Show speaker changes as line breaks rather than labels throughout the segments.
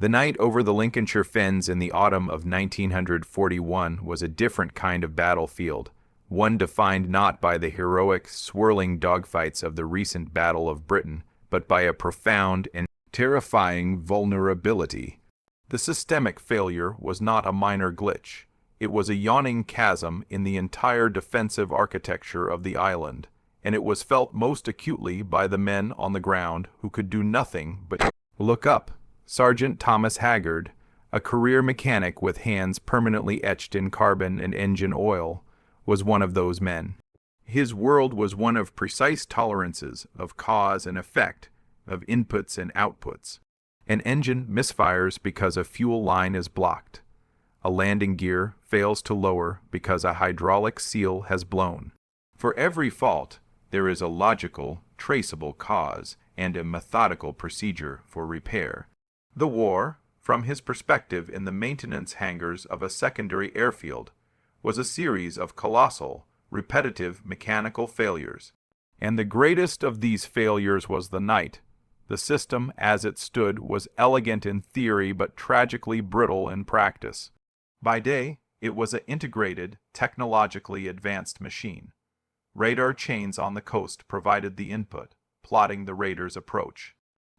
The night over the Lincolnshire Fens in the autumn of 1941 was a different kind of battlefield, one defined not by the heroic, swirling dogfights of the recent Battle of Britain, but by a profound and terrifying vulnerability. The systemic failure was not a minor glitch. It was a yawning chasm in the entire defensive architecture of the island, and it was felt most acutely by the men on the ground who could do nothing but look up. Sergeant Thomas Haggard, a career mechanic with hands permanently etched in carbon and engine oil, was one of those men. His world was one of precise tolerances, of cause and effect, of inputs and outputs. An engine misfires because a fuel line is blocked. A landing gear fails to lower because a hydraulic seal has blown. For every fault, there is a logical, traceable cause and a methodical procedure for repair. The war, from his perspective in the maintenance hangars of a secondary airfield, was a series of colossal, repetitive mechanical failures. And the greatest of these failures was the night. The system, as it stood, was elegant in theory but tragically brittle in practice. By day, it was an integrated, technologically advanced machine. Radar chains on the coast provided the input, plotting the raiders' approach.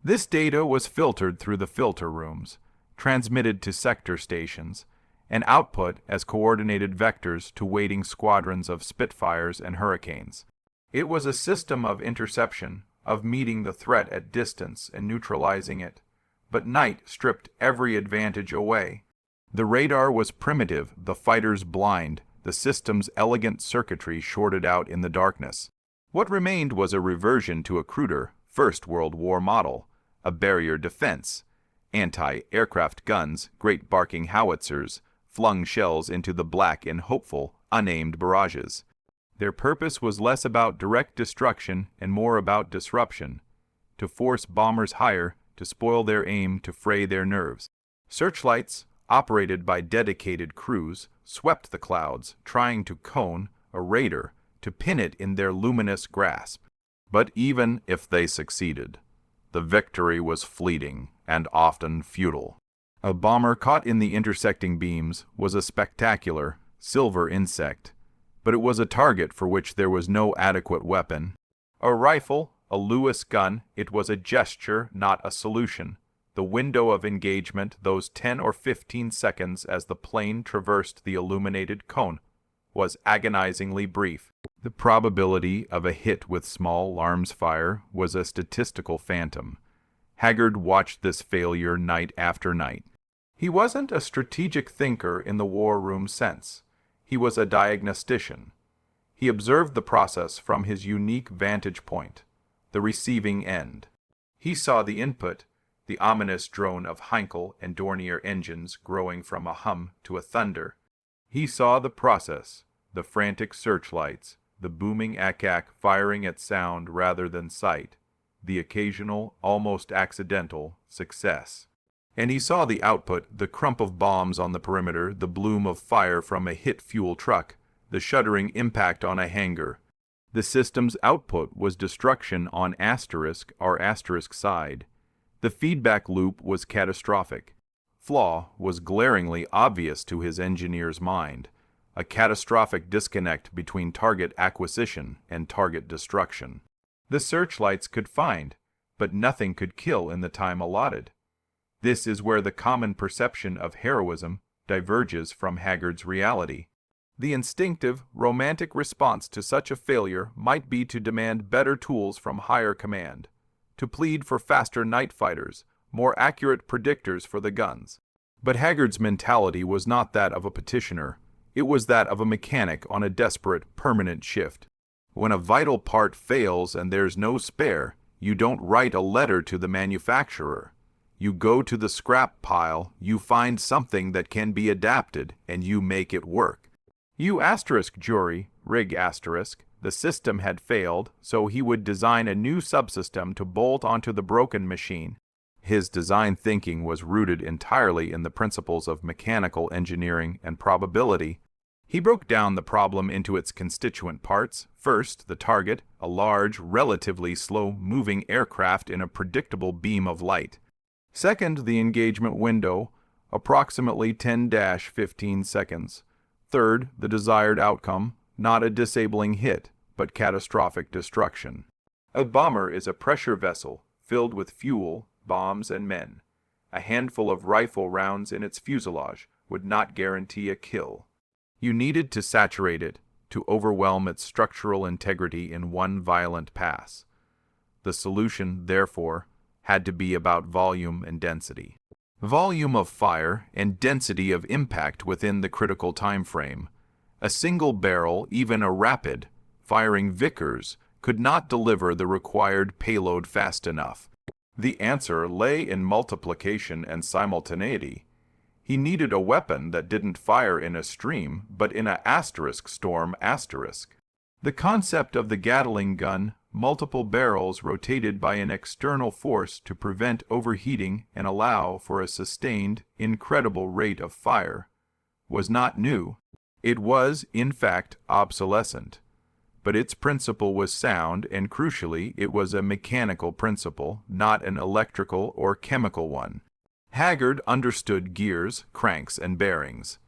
This data was filtered through the filter rooms, transmitted to sector stations, and output as coordinated vectors to waiting squadrons of Spitfires and Hurricanes. It was a system of interception, of meeting the threat at distance and neutralizing it, but night stripped every advantage away. The radar was primitive, the fighters blind, the system's elegant circuitry shorted out in the darkness. What remained was a reversion to a cruder, First World War model, a barrier defense, anti-aircraft guns, great barking howitzers, flung shells into the black in hopeful, unaimed barrages. Their purpose was less about direct destruction and more about disruption, to force bombers higher, to spoil their aim, to fray their nerves. Searchlights, operated by dedicated crews, swept the clouds, trying to cone a raider, to pin it in their luminous grasp. But even if they succeeded, the victory was fleeting and often futile. A bomber caught in the intersecting beams was a spectacular, silver insect, but it was a target for which there was no adequate weapon. A rifle, a Lewis gun, it was a gesture, not a solution. The window of engagement, those 10 or 15 seconds as the plane traversed the illuminated cone, was agonizingly brief. The probability of a hit with small arms fire was a statistical phantom. Haggard watched this failure night after night. He wasn't a strategic thinker in the war room sense. He was a diagnostician. He observed the process from his unique vantage point, the receiving end. He saw the input, the ominous drone of Heinkel and Dornier engines growing from a hum to a thunder. He saw the process, the frantic searchlights, the booming ack-ack firing at sound rather than sight, the occasional, almost accidental, success. And he saw the output, the crump of bombs on the perimeter, the bloom of fire from a hit fuel truck, the shuddering impact on a hangar. The system's output was destruction on our asterisk side. The feedback loop was catastrophic. Flaw was glaringly obvious to his engineer's mind, a catastrophic disconnect between target acquisition and target destruction. The searchlights could find, but nothing could kill in the time allotted. This is where the common perception of heroism diverges from Haggard's reality. The instinctive, romantic response to such a failure might be to demand better tools from higher command, to plead for faster night fighters, more accurate predictors for the guns. But Haggard's mentality was not that of a petitioner. It was that of a mechanic on a desperate, permanent shift. When a vital part fails and there's no spare, you don't write a letter to the manufacturer. You go to the scrap pile, you find something that can be adapted, and you make it work. You asterisk jury, rig asterisk, the system had failed, so he would design a new subsystem to bolt onto the broken machine. His design thinking was rooted entirely in the principles of mechanical engineering and probability. He broke down the problem into its constituent parts. First, the target, a large, relatively slow-moving aircraft in a predictable beam of light. Second, the engagement window, approximately 10-15 seconds. Third, the desired outcome, not a disabling hit, but catastrophic destruction. A bomber is a pressure vessel filled with fuel, bombs, and men. A handful of rifle rounds in its fuselage would not guarantee a kill. You needed to saturate it, to overwhelm its structural integrity in one violent pass. The solution, therefore, had to be about volume and density. Volume of fire and density of impact within the critical time frame. A single barrel, even a rapid, firing Vickers, could not deliver the required payload fast enough. The answer lay in multiplication and simultaneity. He needed a weapon that didn't fire in a stream, but in a asterisk storm asterisk. The concept of the Gatling gun, multiple barrels rotated by an external force to prevent overheating and allow for a sustained, incredible rate of fire, was not new. It was, in fact, obsolescent. But its principle was sound, and crucially, it was a mechanical principle, not an electrical or chemical one. Haggard understood gears, cranks, and bearings.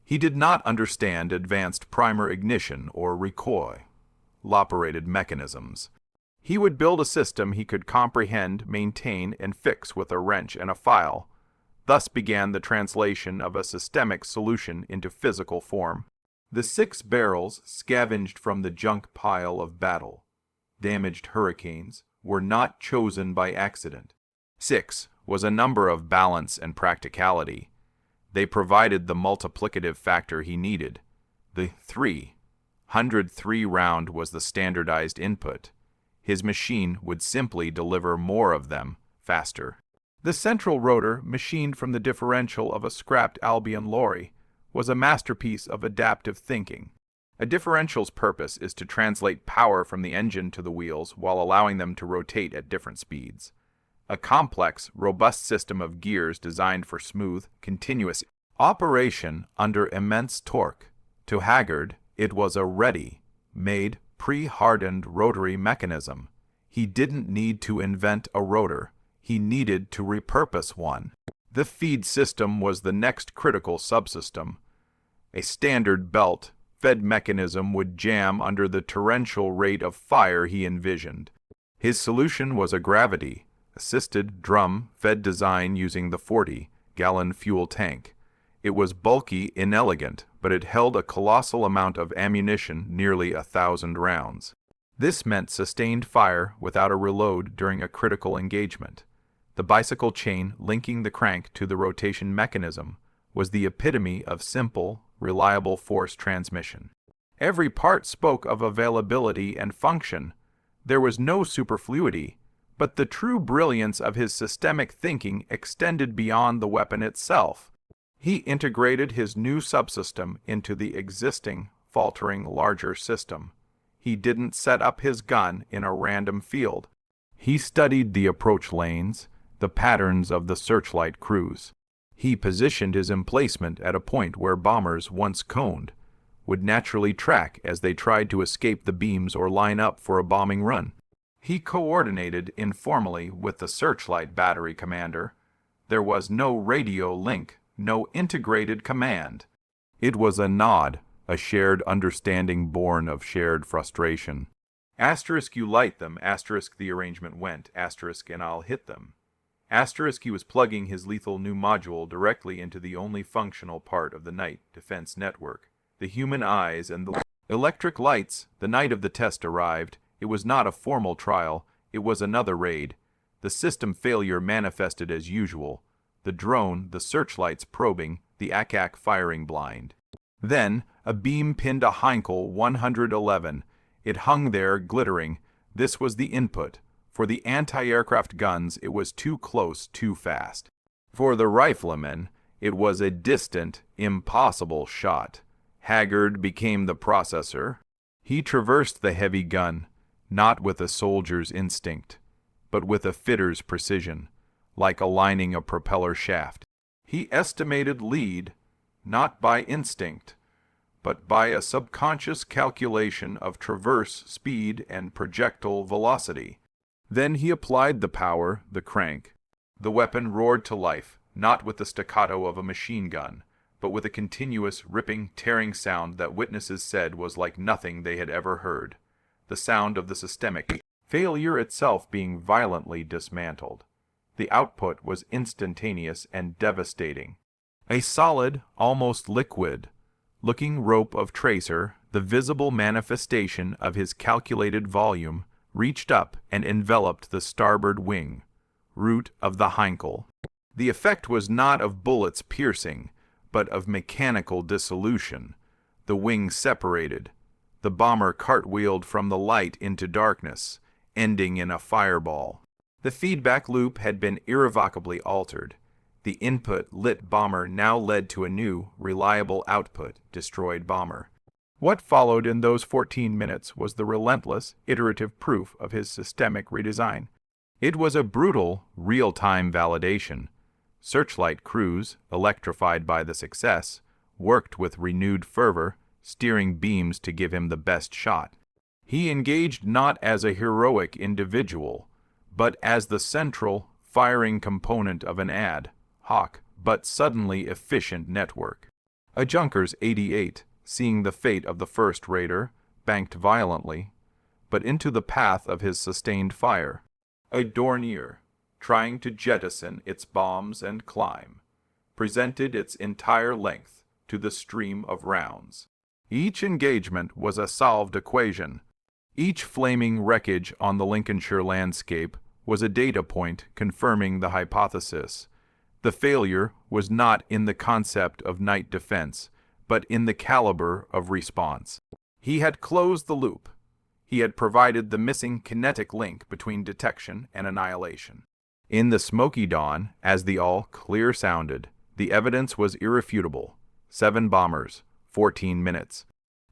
He did not understand advanced primer ignition or recoil-operated mechanisms. He would build a system he could comprehend, maintain, and fix with a wrench and a file. Thus began the translation of a systemic solution into physical form. The 6 barrels scavenged from the junk pile of battle, damaged hurricanes, were not chosen by accident. 6 was a number of balance and practicality. They provided the multiplicative factor he needed. The 303 round was the standardized input. His machine would simply deliver more of them, faster. The central rotor, machined from the differential of a scrapped Albion lorry, was a masterpiece of adaptive thinking. A differential's purpose is to translate power from the engine to the wheels while allowing them to rotate at different speeds. A complex, robust system of gears designed for smooth, continuous operation under immense torque. To Haggard, it was a ready-made, pre-hardened rotary mechanism. He didn't need to invent a rotor. He needed to repurpose one. The feed system was the next critical subsystem. A standard belt-fed mechanism would jam under the torrential rate of fire he envisioned. His solution was a gravity-assisted drum-fed design using the 40-gallon fuel tank. It was bulky, inelegant, but it held a colossal amount of ammunition, nearly 1,000 rounds. This meant sustained fire without a reload during a critical engagement. The bicycle chain linking the crank to the rotation mechanism was the epitome of simple, reliable force transmission. Every part spoke of availability and function. There was no superfluity, but the true brilliance of his systemic thinking extended beyond the weapon itself. He integrated his new subsystem into the existing, faltering larger system. He didn't set up his gun in a random field. He studied the approach lanes, the patterns of the searchlight crews. He positioned his emplacement at a point where bombers, once coned, would naturally track as they tried to escape the beams or line up for a bombing run. He coordinated informally with the searchlight battery commander. There was no radio link, no integrated command. It was a nod, a shared understanding born of shared frustration. Asterisk, you light them, asterisk, the arrangement went, asterisk, and I'll hit them. Asterisk, he was plugging his lethal new module directly into the only functional part of the night defense network. The human eyes and the electric lights. The night of the test arrived. It was not a formal trial. It was another raid. The system failure manifested as usual. The drone, the searchlights probing, the ACAC firing blind. Then, a beam pinned a Heinkel 111. It hung there, glittering. This was the input. For the anti-aircraft guns, it was too close, too fast. For the riflemen, it was a distant, impossible shot. Haggard became the processor. He traversed the heavy gun, not with a soldier's instinct, but with a fitter's precision, like aligning a propeller shaft. He estimated lead, not by instinct, but by a subconscious calculation of traverse speed and projectile velocity. Then he applied the power, the crank. The weapon roared to life, not with the staccato of a machine gun, but with a continuous, ripping, tearing sound that witnesses said was like nothing they had ever heard. The sound of the systemic failure itself being violently dismantled. The output was instantaneous and devastating. A solid, almost liquid-looking rope of tracer, the visible manifestation of his calculated volume, reached up and enveloped the starboard wing, root of the Heinkel. The effect was not of bullets piercing, but of mechanical dissolution. The wing separated. The bomber cartwheeled from the light into darkness, ending in a fireball. The feedback loop had been irrevocably altered. The input lit bomber now led to a new, reliable output destroyed bomber. What followed in those 14 minutes was the relentless, iterative proof of his systemic redesign. It was a brutal, real-time validation. Searchlight crews, electrified by the success, worked with renewed fervor, steering beams to give him the best shot. He engaged not as a heroic individual, but as the central, firing component of an ad hoc, but suddenly efficient network. A Junkers 88, seeing the fate of the first raider, banked violently, but into the path of his sustained fire. A Dornier, trying to jettison its bombs and climb, presented its entire length to the stream of rounds. Each engagement was a solved equation. Each flaming wreckage on the Lincolnshire landscape was a data point confirming the hypothesis. The failure was not in the concept of night defense, but in the caliber of response. He had closed the loop. He had provided the missing kinetic link between detection and annihilation. In the smoky dawn, as the all clear sounded, the evidence was irrefutable. 7 bombers, 14 minutes.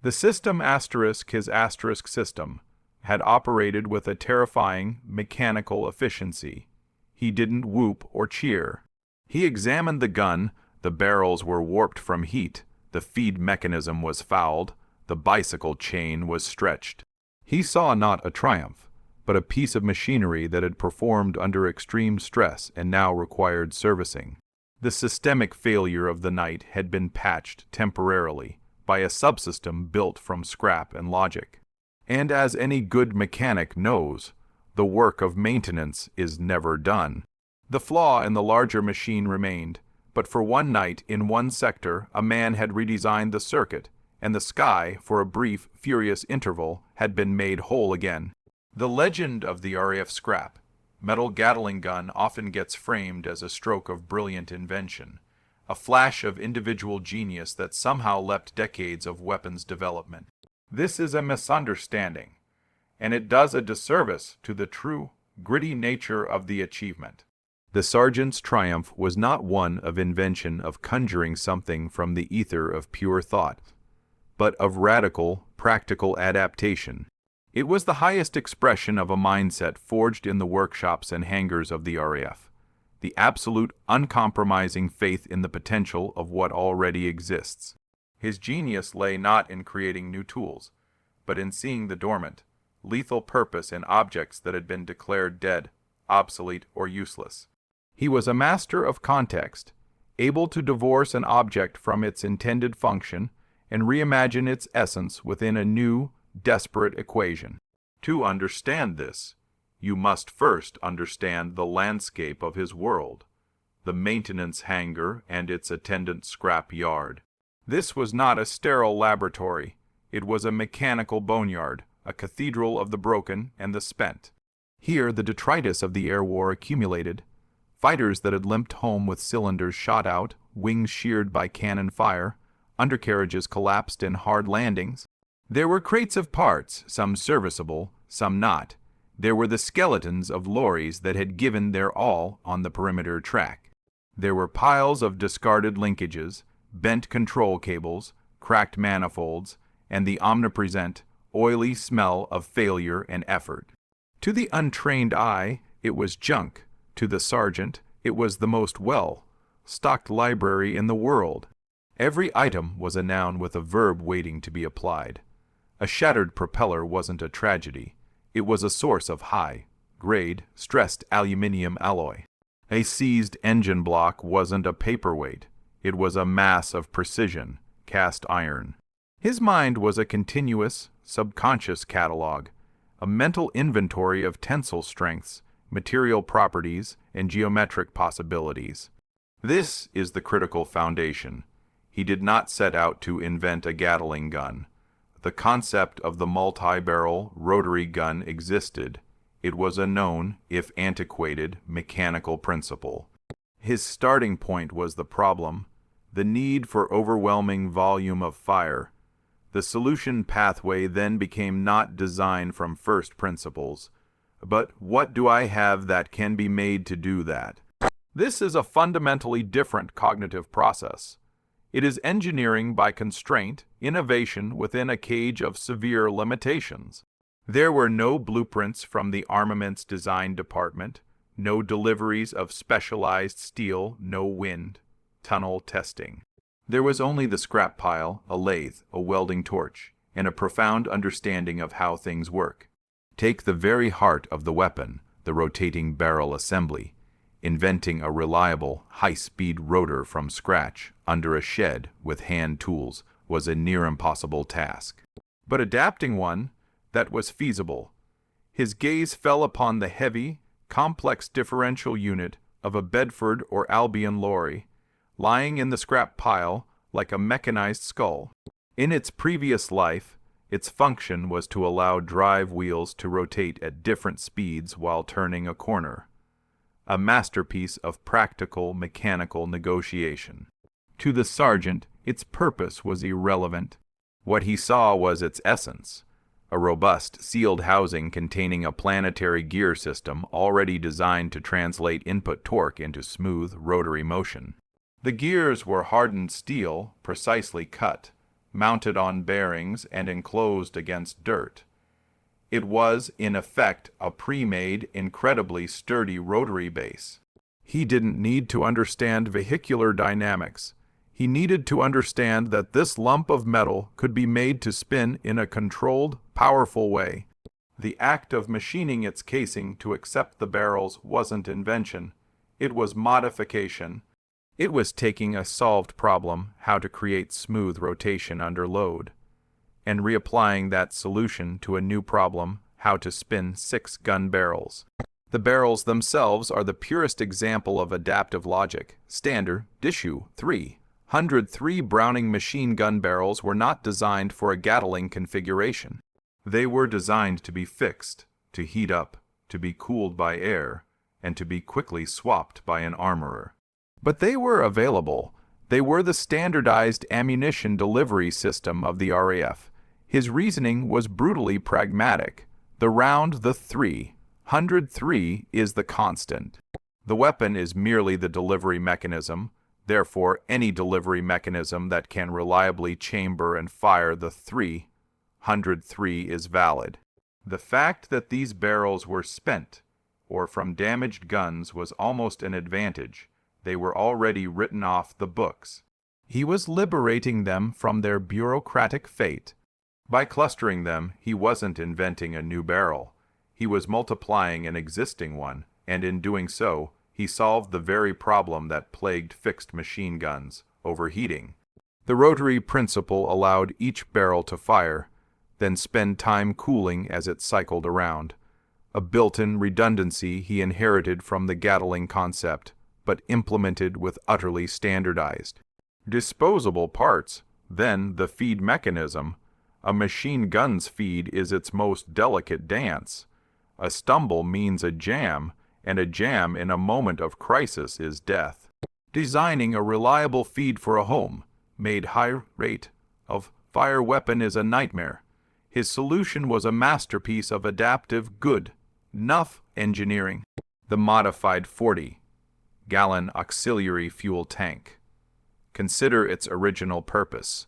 The system asterisk his asterisk system had operated with a terrifying mechanical efficiency. He didn't whoop or cheer. He examined the gun. The barrels were warped from heat. The feed mechanism was fouled. The bicycle chain was stretched. He saw not a triumph, but a piece of machinery that had performed under extreme stress and now required servicing. The systemic failure of the night had been patched temporarily by a subsystem built from scrap and logic. And as any good mechanic knows, the work of maintenance is never done. The flaw in the larger machine remained, but for one night in one sector a man had redesigned the circuit, and the sky, for a brief, furious interval, had been made whole again. The legend of the RAF scrap metal Gatling gun often gets framed as a stroke of brilliant invention, a flash of individual genius that somehow leapt decades of weapons development. This is a misunderstanding, and it does a disservice to the true, gritty nature of the achievement. The sergeant's triumph was not one of invention, of conjuring something from the ether of pure thought, but of radical, practical adaptation. It was the highest expression of a mindset forged in the workshops and hangars of the RAF, the absolute, uncompromising faith in the potential of what already exists. His genius lay not in creating new tools, but in seeing the dormant, lethal purpose in objects that had been declared dead, obsolete, or useless. He was a master of context, able to divorce an object from its intended function and reimagine its essence within a new, desperate equation. To understand this, you must first understand the landscape of his world, the maintenance hangar and its attendant scrap yard. This was not a sterile laboratory. It was a mechanical boneyard, a cathedral of the broken and the spent. Here the detritus of the air war accumulated. Fighters that had limped home with cylinders shot out, wings sheared by cannon fire, undercarriages collapsed in hard landings. There were crates of parts, some serviceable, some not. There were the skeletons of lorries that had given their all on the perimeter track. There were piles of discarded linkages, bent control cables, cracked manifolds, and the omnipresent, oily smell of failure and effort. To the untrained eye, it was junk. To the sergeant, it was the most well-stocked library in the world. Every item was a noun with a verb waiting to be applied. A shattered propeller wasn't a tragedy. It was a source of high-grade, stressed aluminium alloy. A seized engine block wasn't a paperweight. It was a mass of precision, cast iron. His mind was a continuous, subconscious catalog, a mental inventory of tensile strengths, material properties, and geometric possibilities. This is the critical foundation. He did not set out to invent a Gatling gun. The concept of the multi-barrel rotary gun existed. It was a known, if antiquated, mechanical principle. His starting point was the problem, the need for overwhelming volume of fire. The solution pathway then became not design from first principles, but what do I have that can be made to do that? This is a fundamentally different cognitive process. It is engineering by constraint, innovation within a cage of severe limitations. There were no blueprints from the armaments design department, no deliveries of specialized steel, no wind tunnel testing. There was only the scrap pile, a lathe, a welding torch, and a profound understanding of how things work. Take the very heart of the weapon, the rotating barrel assembly. Inventing a reliable, high-speed rotor from scratch under a shed with hand tools was a near impossible task. But adapting one that was feasible. His gaze fell upon the heavy, complex differential unit of a Bedford or Albion lorry, lying in the scrap pile like a mechanized skull. In its previous life, its function was to allow drive wheels to rotate at different speeds while turning a corner. A masterpiece of practical mechanical negotiation. To the sergeant, its purpose was irrelevant. What he saw was its essence, a robust, sealed housing containing a planetary gear system already designed to translate input torque into smooth, rotary motion. The gears were hardened steel, precisely cut, mounted on bearings and enclosed against dirt. It was, in effect, a pre-made, incredibly sturdy rotary base. He didn't need to understand vehicular dynamics. He needed to understand that this lump of metal could be made to spin in a controlled, powerful way. The act of machining its casing to accept the barrels wasn't invention. It was modification. It was taking a solved problem, how to create smooth rotation under load, and reapplying that solution to a new problem, how to spin 6 gun barrels. The barrels themselves are the purest example of adaptive logic. Standard, issue 303 Browning machine gun barrels were not designed for a Gatling configuration. They were designed to be fixed, to heat up, to be cooled by air, and to be quickly swapped by an armorer. But they were available. They were the standardized ammunition delivery system of the RAF. His reasoning was brutally pragmatic. The round, the 303, is the constant. The weapon is merely the delivery mechanism. Therefore, any delivery mechanism that can reliably chamber and fire the 303 is valid. The fact that these barrels were spent, or from damaged guns, was almost an advantage. They were already written off the books. He was liberating them from their bureaucratic fate. By clustering them, he wasn't inventing a new barrel. He was multiplying an existing one, and in doing so, he solved the very problem that plagued fixed machine guns, overheating. The rotary principle allowed each barrel to fire, then spend time cooling as it cycled around. A built-in redundancy he inherited from the Gatling concept, but implemented with utterly standardized. Disposable parts, then the feed mechanism. A machine gun's feed is its most delicate dance. A stumble means a jam, and a jam in a moment of crisis is death. Designing a reliable feed for a home, made high rate of fire weapon is a nightmare. His solution was a masterpiece of adaptive good enough engineering. The modified 40-gallon auxiliary fuel tank. Consider its original purpose: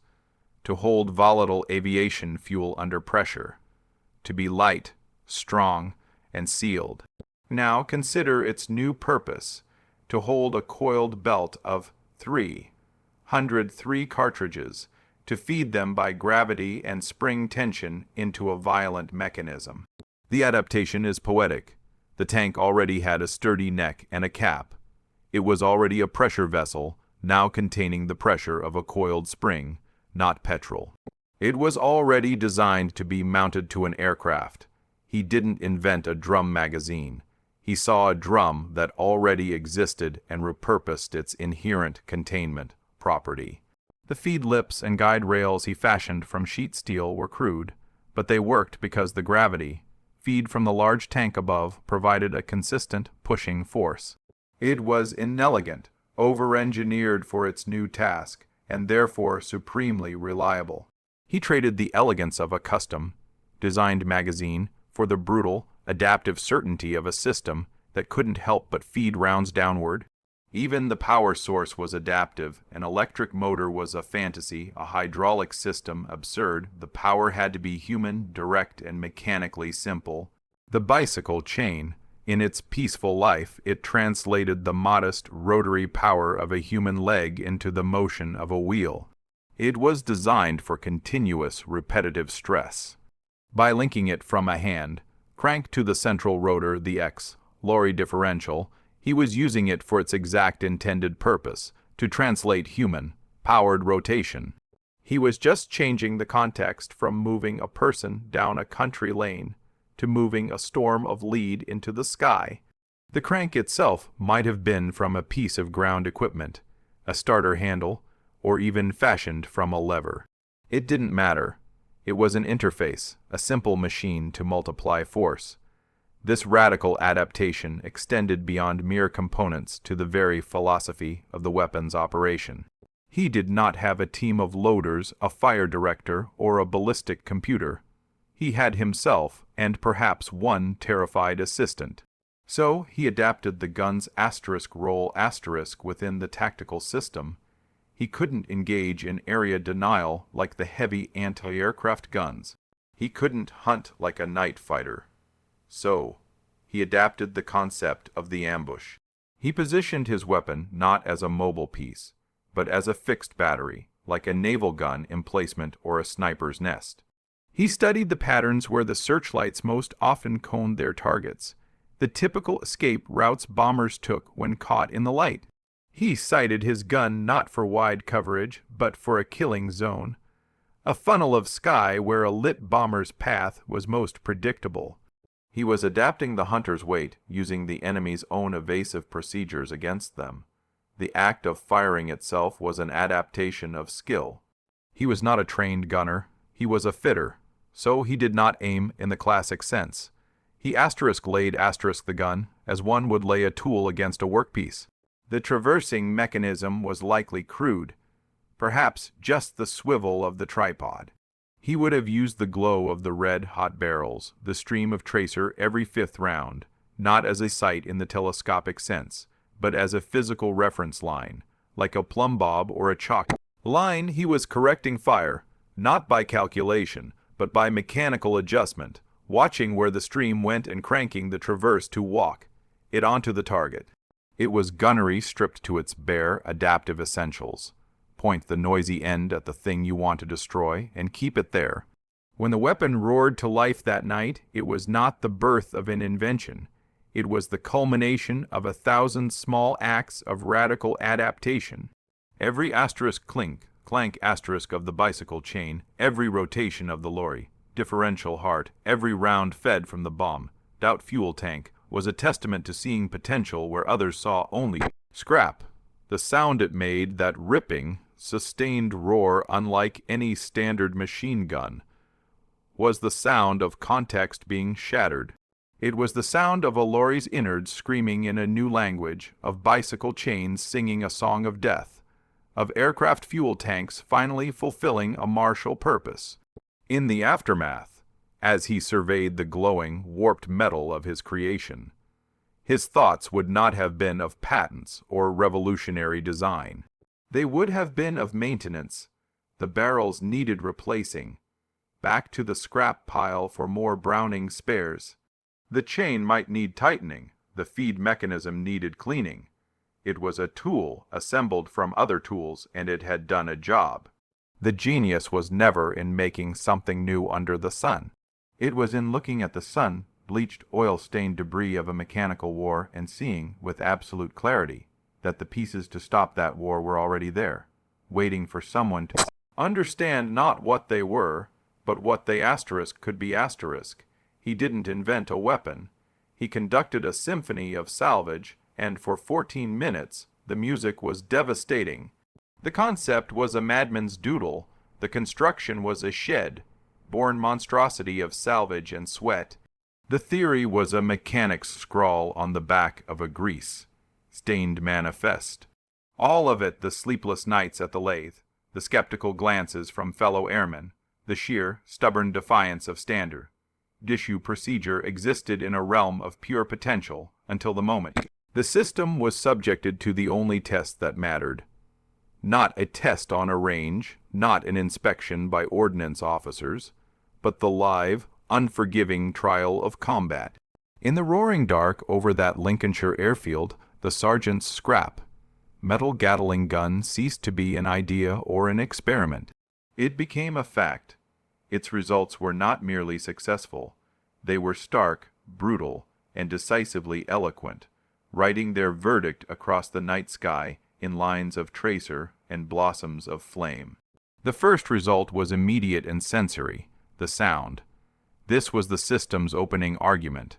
to hold volatile aviation fuel under pressure, to be light, strong, and sealed. Now consider its new purpose: to hold a coiled belt of 303 cartridges, to feed them by gravity and spring tension into a violent mechanism. The adaptation is poetic. The tank already had a sturdy neck and a cap. It was already a pressure vessel, now containing the pressure of a coiled spring, not petrol. It was already designed to be mounted to an aircraft. He didn't invent a drum magazine. He saw a drum that already existed and repurposed its inherent containment property. The feed lips and guide rails he fashioned from sheet steel were crude, but they worked because the gravity, feed from the large tank above, provided a consistent pushing force. It was inelegant, over-engineered for its new task, and therefore supremely reliable. He traded the elegance of a custom-designed magazine for the brutal, adaptive certainty of a system that couldn't help but feed rounds downward. Even the power source was adaptive. An electric motor was a fantasy, a hydraulic system absurd. The power had to be human, direct, and mechanically simple. The bicycle chain, in its peaceful life, it translated the modest, rotary power of a human leg into the motion of a wheel. It was designed for continuous, repetitive stress. By linking it from a hand crank to the central rotor, the X-lorry differential, he was using it for its exact intended purpose, to translate human, powered rotation. He was just changing the context from moving a person down a country lane to moving a storm of lead into the sky. The crank itself might have been from a piece of ground equipment, a starter handle, or even fashioned from a lever. It didn't matter. It was an interface, a simple machine to multiply force. This radical adaptation extended beyond mere components to the very philosophy of the weapon's operation. He did not have a team of loaders, a fire director, or a ballistic computer. He had himself, and perhaps one terrified assistant. So he adapted the gun's asterisk roll asterisk within the tactical system. He couldn't engage in area denial like the heavy anti-aircraft guns. He couldn't hunt like a night fighter. So, he adapted the concept of the ambush. He positioned his weapon not as a mobile piece, but as a fixed battery, like a naval gun emplacement or a sniper's nest. He studied the patterns where the searchlights most often coned their targets, the typical escape routes bombers took when caught in the light. He sighted his gun not for wide coverage, but for a killing zone, a funnel of sky where a lit bomber's path was most predictable. He was adapting the hunter's weight, using the enemy's own evasive procedures against them. The act of firing itself was an adaptation of skill. He was not a trained gunner. He was a fitter, so he did not aim in the classic sense. He laid the gun, as one would lay a tool against a workpiece. The traversing mechanism was likely crude, perhaps just the swivel of the tripod. He would have used the glow of the red-hot barrels, the stream of tracer every fifth round, not as a sight in the telescopic sense, but as a physical reference line, like a plumb bob or a chalk line. He was correcting fire, not by calculation, but by mechanical adjustment, watching where the stream went and cranking the traverse to walk it onto the target. It was gunnery stripped to its bare, adaptive essentials. Point the noisy end at the thing you want to destroy, and keep it there. When the weapon roared to life that night, it was not the birth of an invention. It was the culmination of 1,000 small acts of radical adaptation. Every asterisk clank asterisk of the bicycle chain, every rotation of the lorry, differential heart, every round fed from the bombed-out fuel tank, was a testament to seeing potential where others saw only scrap. The sound it made, that ripping, sustained roar unlike any standard machine gun, was the sound of context being shattered. It was the sound of a lorry's innards screaming in a new language, of bicycle chains singing a song of death, of aircraft fuel tanks finally fulfilling a martial purpose. In the aftermath, as he surveyed the glowing, warped metal of his creation, his thoughts would not have been of patents or revolutionary design. They would have been of maintenance. The barrels needed replacing. Back to the scrap pile for more Browning spares. The chain might need tightening. The feed mechanism needed cleaning. It was a tool assembled from other tools, and it had done a job. The genius was never in making something new under the sun. It was in looking at the sun-bleached, oil-stained debris of a mechanical war and seeing, with absolute clarity, that the pieces to stop that war were already there, waiting for someone to understand not what they were, but what they could be. He didn't invent a weapon. He conducted a symphony of salvage, and for 14 minutes the music was devastating. The concept was a madman's doodle. The construction was a shed-born monstrosity of salvage and sweat. The theory was a mechanic's scrawl on the back of a grease-stained manifest. All of it the sleepless nights at the lathe, the skeptical glances from fellow airmen, the sheer, stubborn defiance of standard issue procedure existed in a realm of pure potential until the moment the system was subjected to the only test that mattered. Not a test on a range, not an inspection by ordnance officers, but the live, unforgiving trial of combat. In the roaring dark over that Lincolnshire airfield, the sergeant's scrap metal Gatling gun ceased to be an idea or an experiment. It became a fact. Its results were not merely successful. They were stark, brutal, and decisively eloquent, writing their verdict across the night sky in lines of tracer and blossoms of flame. The first result was immediate and sensory, the sound. This was the system's opening argument,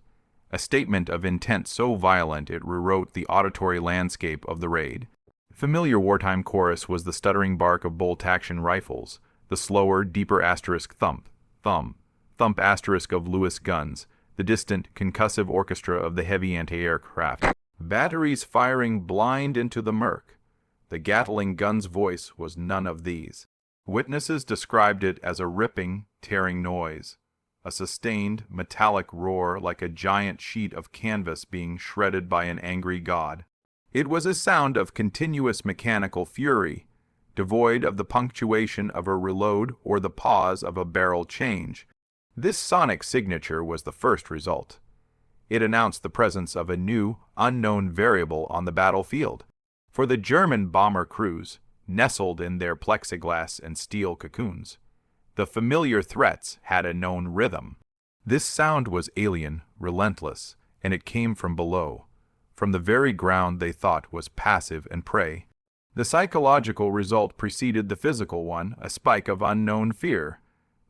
a statement of intent so violent it rewrote the auditory landscape of the raid. Familiar wartime chorus was the stuttering bark of bolt-action rifles, the slower, deeper asterisk thump, thump, thump asterisk of Lewis guns, the distant, concussive orchestra of the heavy anti-aircraft. Batteries firing blind into the murk. The Gatling gun's voice was none of these. Witnesses described it as a ripping, tearing noise, a sustained, metallic roar like a giant sheet of canvas being shredded by an angry god. It was a sound of continuous mechanical fury, devoid of the punctuation of a reload or the pause of a barrel change. This sonic signature was the first result. It announced the presence of a new, unknown variable on the battlefield. For the German bomber crews, nestled in their plexiglass and steel cocoons, the familiar threats had a known rhythm. This sound was alien, relentless, and it came from below, from the very ground they thought was passive and prey. The psychological result preceded the physical one, a spike of unknown fear.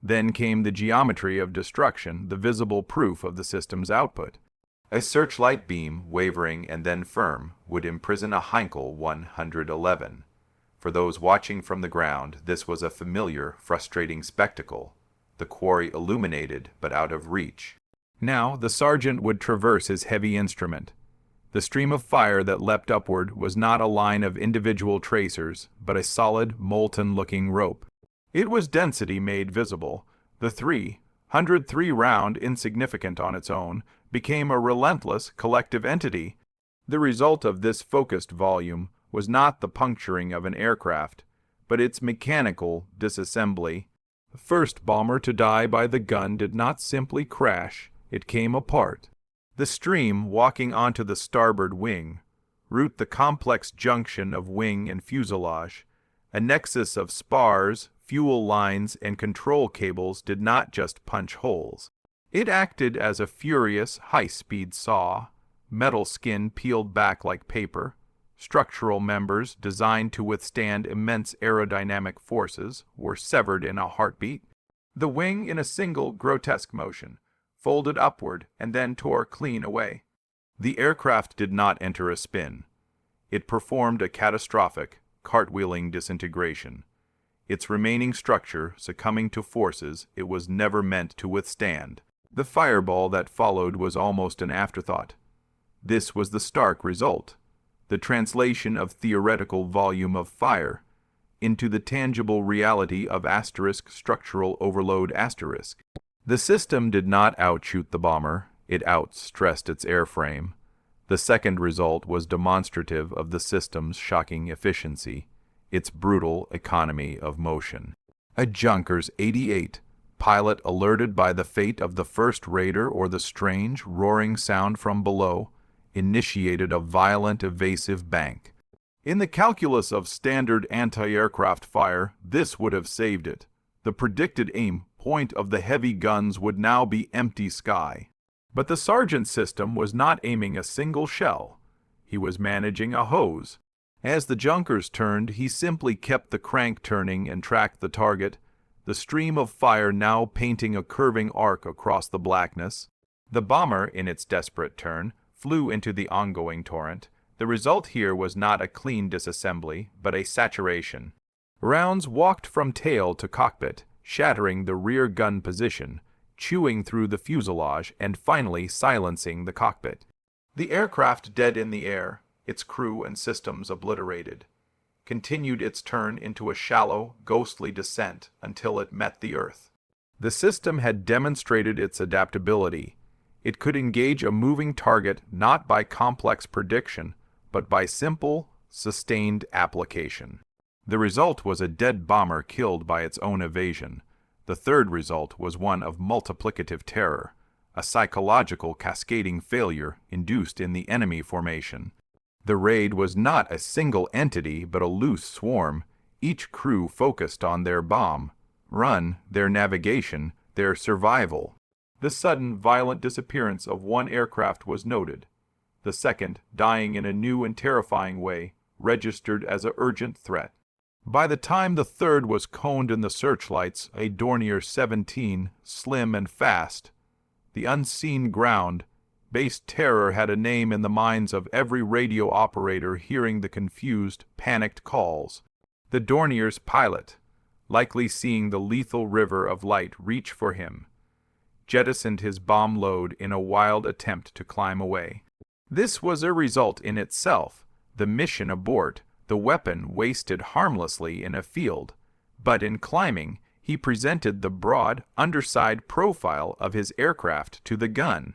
Then came the geometry of destruction, the visible proof of the system's output. A searchlight beam, wavering and then firm, would imprison a Heinkel 111. For those watching from the ground, this was a familiar, frustrating spectacle, the quarry illuminated but out of reach. Now the sergeant would traverse his heavy instrument. The stream of fire that leapt upward was not a line of individual tracers, but a solid, molten-looking rope. It was density made visible. The 303 round, insignificant on its own, became a relentless, collective entity. The result of this focused volume was not the puncturing of an aircraft, but its mechanical disassembly. The first bomber to die by the gun did not simply crash, it came apart. The stream walking onto the starboard wing, root the complex junction of wing and fuselage, a nexus of spars, fuel lines, and control cables did not just punch holes. It acted as a furious, high-speed saw, metal skin peeled back like paper, structural members designed to withstand immense aerodynamic forces were severed in a heartbeat. The wing in a single grotesque motion, folded upward and then tore clean away. The aircraft did not enter a spin. It performed a catastrophic, cartwheeling disintegration, its remaining structure succumbing to forces it was never meant to withstand. The fireball that followed was almost an afterthought. This was the stark result, the translation of theoretical volume of fire into the tangible reality of asterisk structural overload asterisk. The system did not outshoot the bomber, it outstressed its airframe. The second result was demonstrative of the system's shocking efficiency, its brutal economy of motion. A Junkers 88, pilot alerted by the fate of the first raider or the strange, roaring sound from below, initiated a violent evasive bank. In the calculus of standard anti-aircraft fire, this would have saved it. The predicted aim point of the heavy guns would now be empty sky. But the sergeant's system was not aiming a single shell. He was managing a hose, As the Junkers turned, he simply kept the crank turning and tracked the target, the stream of fire now painting a curving arc across the blackness. The bomber, in its desperate turn, flew into the ongoing torrent. The result here was not a clean disassembly, but a saturation. Rounds walked from tail to cockpit, shattering the rear gun position, chewing through the fuselage, and finally silencing the cockpit. The aircraft dead in the air, its crew and systems obliterated, continued its turn into a shallow, ghostly descent until it met the earth. The system had demonstrated its adaptability. It could engage a moving target not by complex prediction, but by simple, sustained application. The result was a dead bomber killed by its own evasion. The third result was one of multiplicative terror, a psychological cascading failure induced in the enemy formation. The raid was not a single entity but a loose swarm, each crew focused on their bomb, run, their navigation, their survival. The sudden, violent disappearance of one aircraft was noted. The second, dying in a new and terrifying way, registered as an urgent threat. By the time the third was coned in the searchlights, a Dornier 17, slim and fast, the unseen ground, base terror had a name in the minds of every radio operator hearing the confused, panicked calls. The Dornier's pilot, likely seeing the lethal river of light reach for him, jettisoned his bomb load in a wild attempt to climb away. This was a result in itself. The mission abort, the weapon wasted harmlessly in a field, but in climbing, he presented the broad, underside profile of his aircraft to the gun.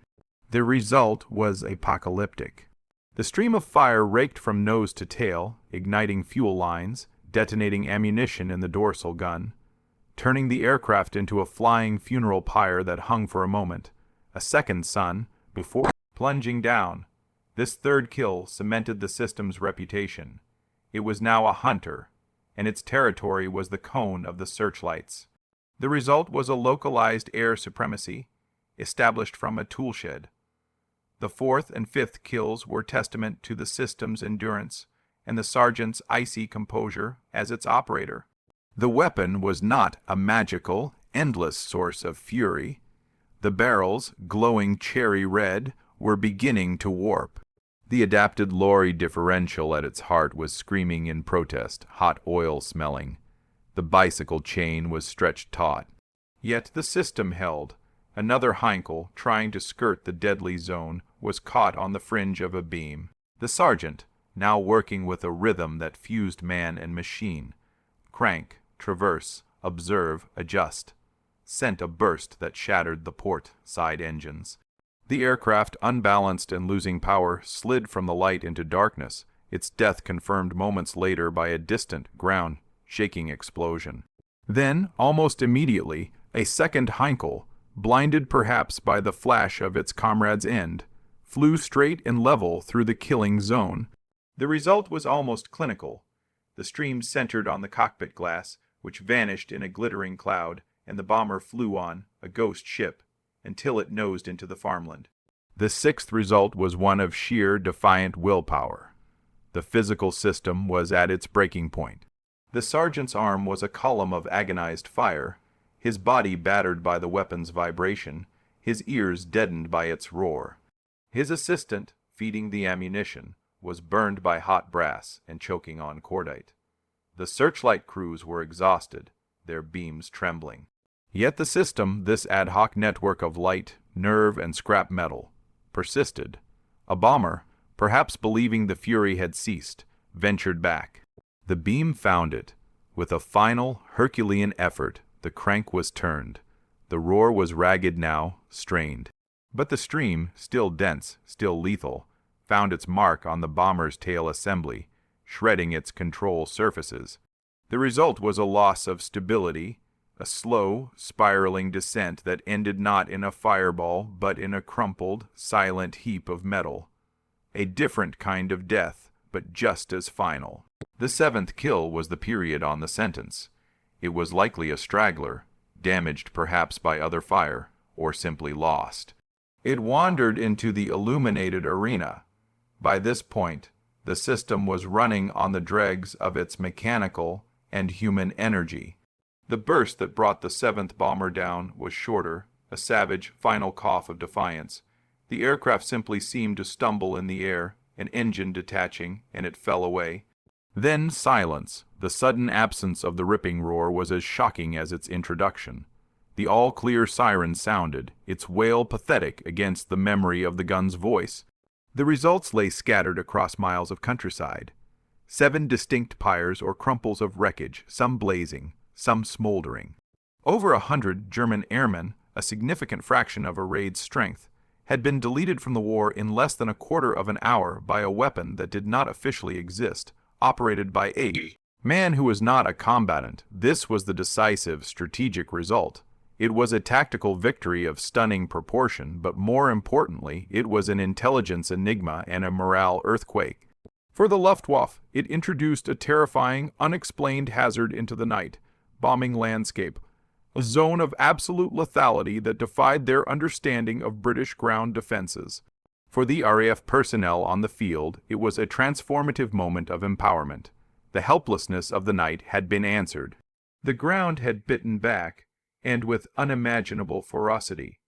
The result was apocalyptic. The stream of fire raked from nose to tail, igniting fuel lines, detonating ammunition in the dorsal gun, turning the aircraft into a flying funeral pyre that hung for a moment, a second sun, before plunging down. This third kill cemented the system's reputation. It was now a hunter, and its territory was the cone of the searchlights. The result was a localized air supremacy, established from a toolshed. The fourth and fifth kills were testament to the system's endurance and the sergeant's icy composure as its operator. The weapon was not a magical, endless source of fury. The barrels, glowing cherry red, were beginning to warp. The adapted lorry differential at its heart was screaming in protest, hot oil smelling. The bicycle chain was stretched taut. Yet the system held. Another Heinkel, trying to skirt the deadly zone, was caught on the fringe of a beam. The sergeant, now working with a rhythm that fused man and machine, crank, traverse, observe, adjust, sent a burst that shattered the port side engines. The aircraft, unbalanced and losing power, slid from the light into darkness, its death confirmed moments later by a distant, ground-shaking explosion. Then, almost immediately, a second Heinkel, blinded perhaps by the flash of its comrade's end, flew straight and level through the killing zone. The result was almost clinical. The stream centered on the cockpit glass, which vanished in a glittering cloud, and the bomber flew on, a ghost ship, until it nosed into the farmland. The sixth result was one of sheer, defiant willpower. The physical system was at its breaking point. The sergeant's arm was a column of agonized fire, his body battered by the weapon's vibration, his ears deadened by its roar. His assistant, feeding the ammunition, was burned by hot brass and choking on cordite. The searchlight crews were exhausted, their beams trembling. Yet the system, this ad hoc network of light, nerve, and scrap metal, persisted. A bomber, perhaps believing the fury had ceased, ventured back. The beam found it. With a final, Herculean effort, the crank was turned. The roar was ragged now, strained. But the stream, still dense, still lethal, found its mark on the bomber's tail assembly, shredding its control surfaces. The result was a loss of stability, a slow, spiraling descent that ended not in a fireball but in a crumpled, silent heap of metal. A different kind of death, but just as final. The seventh kill was the period on the sentence. It was likely a straggler, damaged perhaps by other fire, or simply lost. It wandered into the illuminated arena. By this point, The system was running on the dregs of its mechanical and human energy. The burst that brought the 7th bomber down was shorter, a savage final cough of defiance. The aircraft simply seemed to stumble in the air, an engine detaching, and it fell away. Then silence. The sudden absence of the ripping roar was as shocking as its introduction. The all-clear siren sounded, its wail pathetic against the memory of the gun's voice. The results lay scattered across miles of countryside. 7 distinct pyres or crumples of wreckage, some blazing, some smoldering. Over 100 German airmen, a significant fraction of a raid's strength, had been deleted from the war in less than a quarter of an hour by a weapon that did not officially exist, operated by a man who was not a combatant. This was the decisive strategic result. It was a tactical victory of stunning proportion, but more importantly, it was an intelligence enigma and a morale earthquake. For the Luftwaffe, it introduced a terrifying, unexplained hazard into the night, bombing landscape, a zone of absolute lethality that defied their understanding of British ground defenses. For the RAF personnel on the field, it was a transformative moment of empowerment. The helplessness of the night had been answered. The ground had bitten back, and with unimaginable ferocity.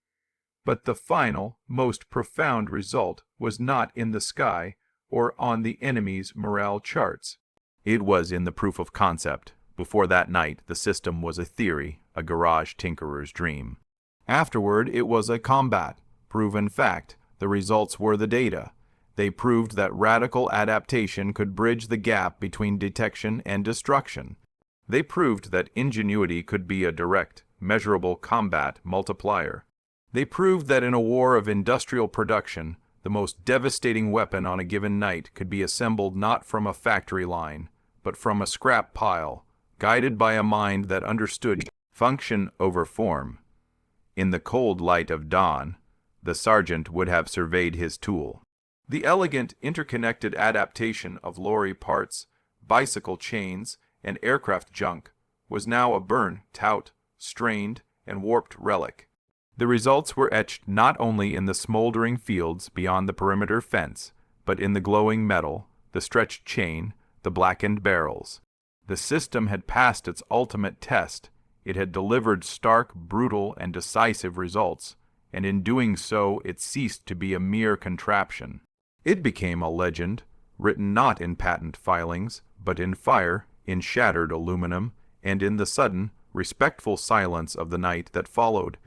But the final, most profound result was not in the sky or on the enemy's morale charts. It was in the proof of concept. Before that night, the system was a theory, a garage tinkerer's dream. Afterward, it was a combat, proven fact. The results were the data. They proved that radical adaptation could bridge the gap between detection and destruction. They proved that ingenuity could be a direct, measurable combat multiplier. They proved that in a war of industrial production, the most devastating weapon on a given night could be assembled not from a factory line, but from a scrap pile, guided by a mind that understood function over form. In the cold light of dawn, the sergeant would have surveyed his tool. The elegant, interconnected adaptation of lorry parts, bicycle chains, and aircraft junk was now a burnt-out, strained, and warped relic. The results were etched not only in the smoldering fields beyond the perimeter fence, but in the glowing metal, the stretched chain, the blackened barrels. The system had passed its ultimate test. It had delivered stark, brutal, and decisive results, and in doing so it ceased to be a mere contraption. It became a legend, written not in patent filings, but in fire, in shattered aluminum, and in the sudden, respectful silence of the night that followed.